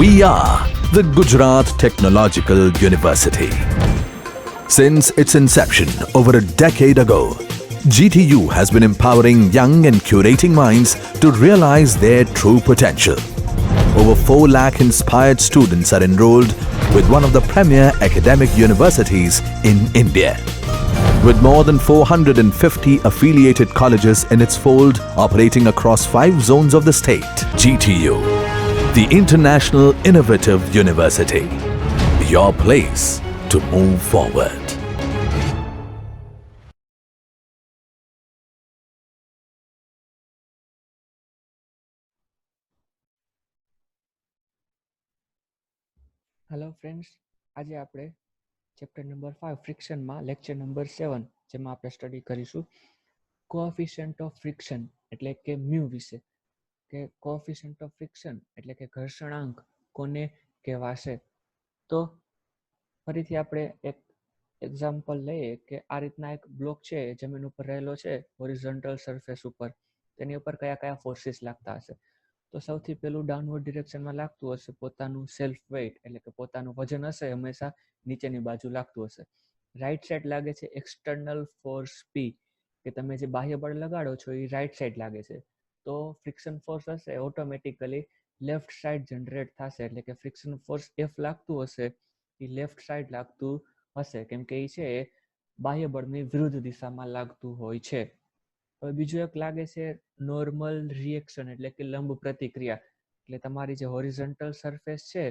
We are the Gujarat Technological University. Since its inception over a decade ago, GTU has been empowering young and curating minds to realize their true potential. Over 4 lakh inspired students are enrolled with one of the premier academic universities in India. With more than 450 affiliated colleges in its fold operating across 5 zones of the state, GTU, the International Innovative University, your place to move forward. Hello friends, આજે આપણે chapter number 5 ફ્રિક્શનમાં lecture number 7 જેમાં આપણે study કરીશું coefficient of friction એટલે કે mu વિશે. કે coefficient of friction એટલે કે ઘર્ષણાંક કોને કહેવાશે. તો ફરીથી આપણે એક એક્ઝામ્પલ લઈએ કે આ રીતના એક બ્લોક છે જમીન ઉપર રહેલો છે હોરિઝોન્ટલ સરફેસ ઉપર, તેની ઉપર કયા કયા ફોર્સીસ લાગતા હશે. તો સૌથી પહેલું ડાઉનવર્ડ ડિરેક્શનમાં લાગતું હશે પોતાનું સેલ્ફ વેઇટ એટલે કે પોતાનું વજન હશે હંમેશા નીચેની બાજુ લાગતું હશે. રાઈટ સાઈડ લાગે છે એક્સટર્નલ ફોર્સ પી, કે તમે જે બાહ્ય બળ લગાડો છો એ રાઈટ સાઈડ લાગે છે. તો ફ્રિક્શન ફોર્સ હશે ઓટોમેટિકલી લેફ્ટ સાઈડ જનરેટ થશે, એટલે કે ફ્રિક્શન ફોર્સ એફ લાગતું હશે એ લેફ્ટ સાઈડ લાગતું હશે, કેમ કે એ છે બાહ્ય બળની વિરુદ્ધ દિશામાં લાગતું હોય છે. હવે બીજું એક લાગે છે નોર્મલ રિએક્શન એટલે કે લંબ પ્રતિક્રિયા. એટલે તમારી જે હોરિઝોન્ટલ સરફેસ છે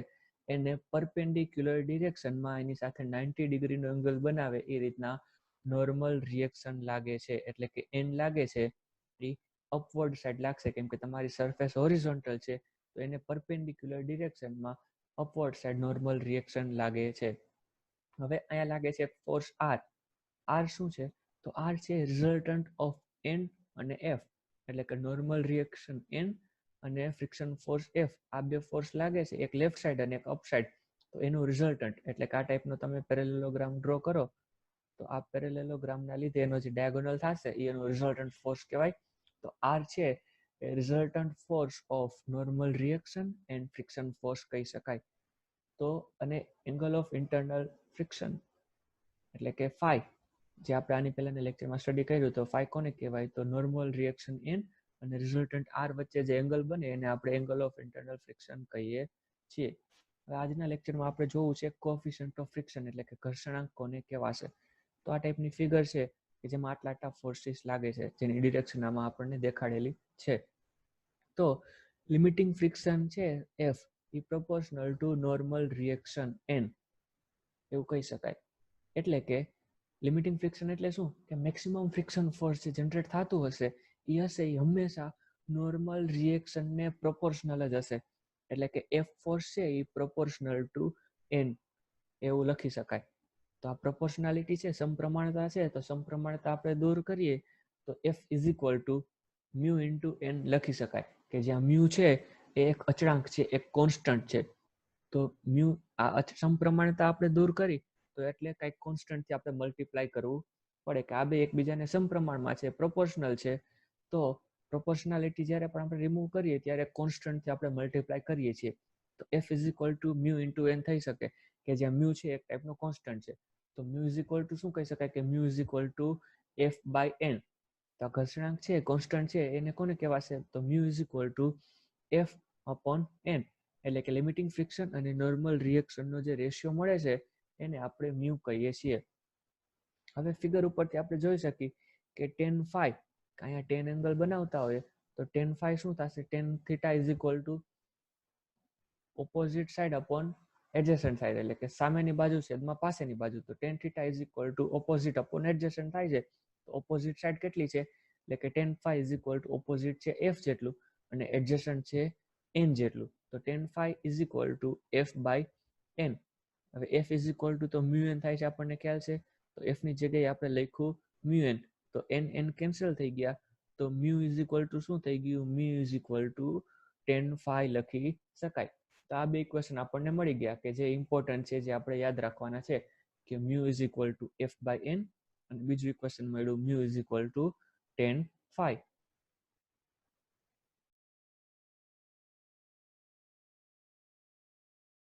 એને પરપેન્ડિક્યુલર ડિરેક્શનમાં એની સાથે 90 ડિગ્રીનો એંગલ બનાવે એ રીતના નોર્મલ રિએક્શન લાગે છે, એટલે કે એન લાગે છે એ અપવર્ડ સાઈડ લાગશે, કેમ કે તમારી સરફેસ હોરિઝોન્ટલ છે તો એને પરપેન્ડિક્યુલર ડિરેક્શનમાં અપવર્ડ સાઈડ નોર્મલ રિએક્શન લાગે છે. હવે અહીંયા લાગે છે ફોર્સ આર. આર શું છે? તો આર છે રિઝલ્ટન્ટ ઓફ એન અને એફ, એટલે કે નોર્મલ રિએક્શન એન અને ફ્રિક્શન ફોર્સ એફ. આ બે ફોર્સ લાગે છે એક લેફ્ટ સાઈડ અને એક અપ સાઈડ, તો એનું રિઝલ્ટન્ટ એટલે કે આ ટાઈપનો તમે પેરેલેલોગ્રામ ડ્રો કરો તો આ પેરેલેલોગ્રામના લીધે એનો જે ડાયગોનલ થશે એનો રિઝલ્ટન્ટ ફોર્સ કહેવાય. તો આર છે એ resultant force of normal reaction and friction force કહી શકાય. તો અને એંગલ ઓફ ઇન્ટરનલ ફ્રિક્શન એટલે કે ફાઈ, જે આપણે આની પહેલાના લેક્ચરમાં સ્ટડી કર્યું તો ફાઈ કોને કહેવાય? તો નોર્મલ રિએક્શન એન અને રિઝલ્ટન્ટ આર વચ્ચે જે એંગલ બને એને આપણે એંગલ ઓફ ઇન્ટરનલ ફ્રિક્શન કહીએ છીએ. હવે આજના લેક્ચરમાં આપણે જોવું છે કોએફિશિયન્ટ ઓફ ફ્રિક્શન એટલે કે ઘર્ષણાંક કોને કહેવાશે. તો આ ટાઈપની ફિગર છે કે જેમાં આટલા આટલા ફોર્સીસ લાગે છે જેની ડિરેક્શન આમાં આપણને દેખાડેલી છે. તો લિમિટિંગ ફ્રિક્શન છે એફ એ proportional to normal reaction N એવું કહી શકાય. એટલે કે લિમિટિંગ ફ્રિક્શન એટલે શું? કે મેક્સિમમ ફ્રિક્શન ફોર્સ જે જનરેટ થતું હશે એ હશે એ હંમેશા નોર્મલ રિએક્શનને પ્રોપોર્શનલ જ હશે, એટલે કે એફ ફોર્સ છે એ પ્રોપોર્શનલ ટુ એન એવું લખી શકાય. તો આ પ્રોપોર્શનાલિટી છે, સમપ્રમાણતા છે, તો સમપ્રમાણતા આપણે દૂર કરીએ તો F is equal to mu into N લખી શકાય, કે જ્યાં મ્યુ છે એ એક અચળાંક છે, એક કોન્સ્ટન્ટ છે. તો મ્યુ આ સમપ્રમાણતા આપણે દૂર કરી તો એટલે કંઈક કોન્સ્ટન્ટથી આપણે મલ્ટીપ્લાય કરવું પડે, કે આ બે એકબીજાને સમપ્રમાણમાં છે, પ્રોપોર્શનલ છે. તો પ્રોપોર્શનાલિટી જ્યારે પણ આપણે રિમૂવ કરીએ ત્યારે કોન્સ્ટન્ટથી આપણે મલ્ટીપ્લાય કરીએ છીએ. તો F is equal to mu into N થઈ શકે, કે જ્યાં મ્યુ છે એક ટાઈપનો કોન્સ્ટન્ટ છે. તો મ્યુ ઇઝ ઇક્વલ ટુ શું કહી શકાય? કે mu is equal to F by N. તો આ ઘર્ષણાંક છે કોન્સ્ટન્ટ છે એને કોને કહેવાશે? તો mu is equal to F upon N, એટલે કે લિમિટિંગ ફ્રિક્શન અને નોર્મલ રિએક્શનનો જે રેશિયો મળે છે એને આપણે મ્યુ કહીએ છીએ. હવે ફિગર ઉપરથી આપણે જોઈ શકીએ કે ટેન ફાઈ, અહીંયા ટેન એંગલ બનાવતા હોય તો ટેન ફાઈ શું થશે? Tan theta is equal to opposite side upon adjacent side, એટલે કે સામેની બાજુ છેદમાં પાસેની બાજુ. તો tan theta is equal to opposite upon adjacent થાય છે. તો ઓપોઝિટ સાઈડ કેટલી છે? એટલે કે tan phi is equal to opposite છે એફ જેટલું અને એડજેસન્ટ છે એન જેટલું. તો tan phi is equal to F by N. હવે એફ ઇઝ ઇક્વલ ટુ તો મ્યુ એન થાય છે આપણને ખ્યાલ છે. તો એફની જગ્યાએ આપણે લખ્યું મ્યુ એન, તો એન એન કેન્સલ થઈ ગયા. તો મ્યુ ઇઝ ઇક્વલ ટુ શું થઈ ગયું? Mu is equal to tan phi લખી શકાય. તો આ બે ઇક્વેશન આપણને મળી ગયા કે જે ઇમ્પોર્ટન્ટ છે, જે આપણે યાદ રાખવાના છે, કે mu is equal to F by N અને બીજું ઇક્વેશન મળ્યું mu is equal to tan phi.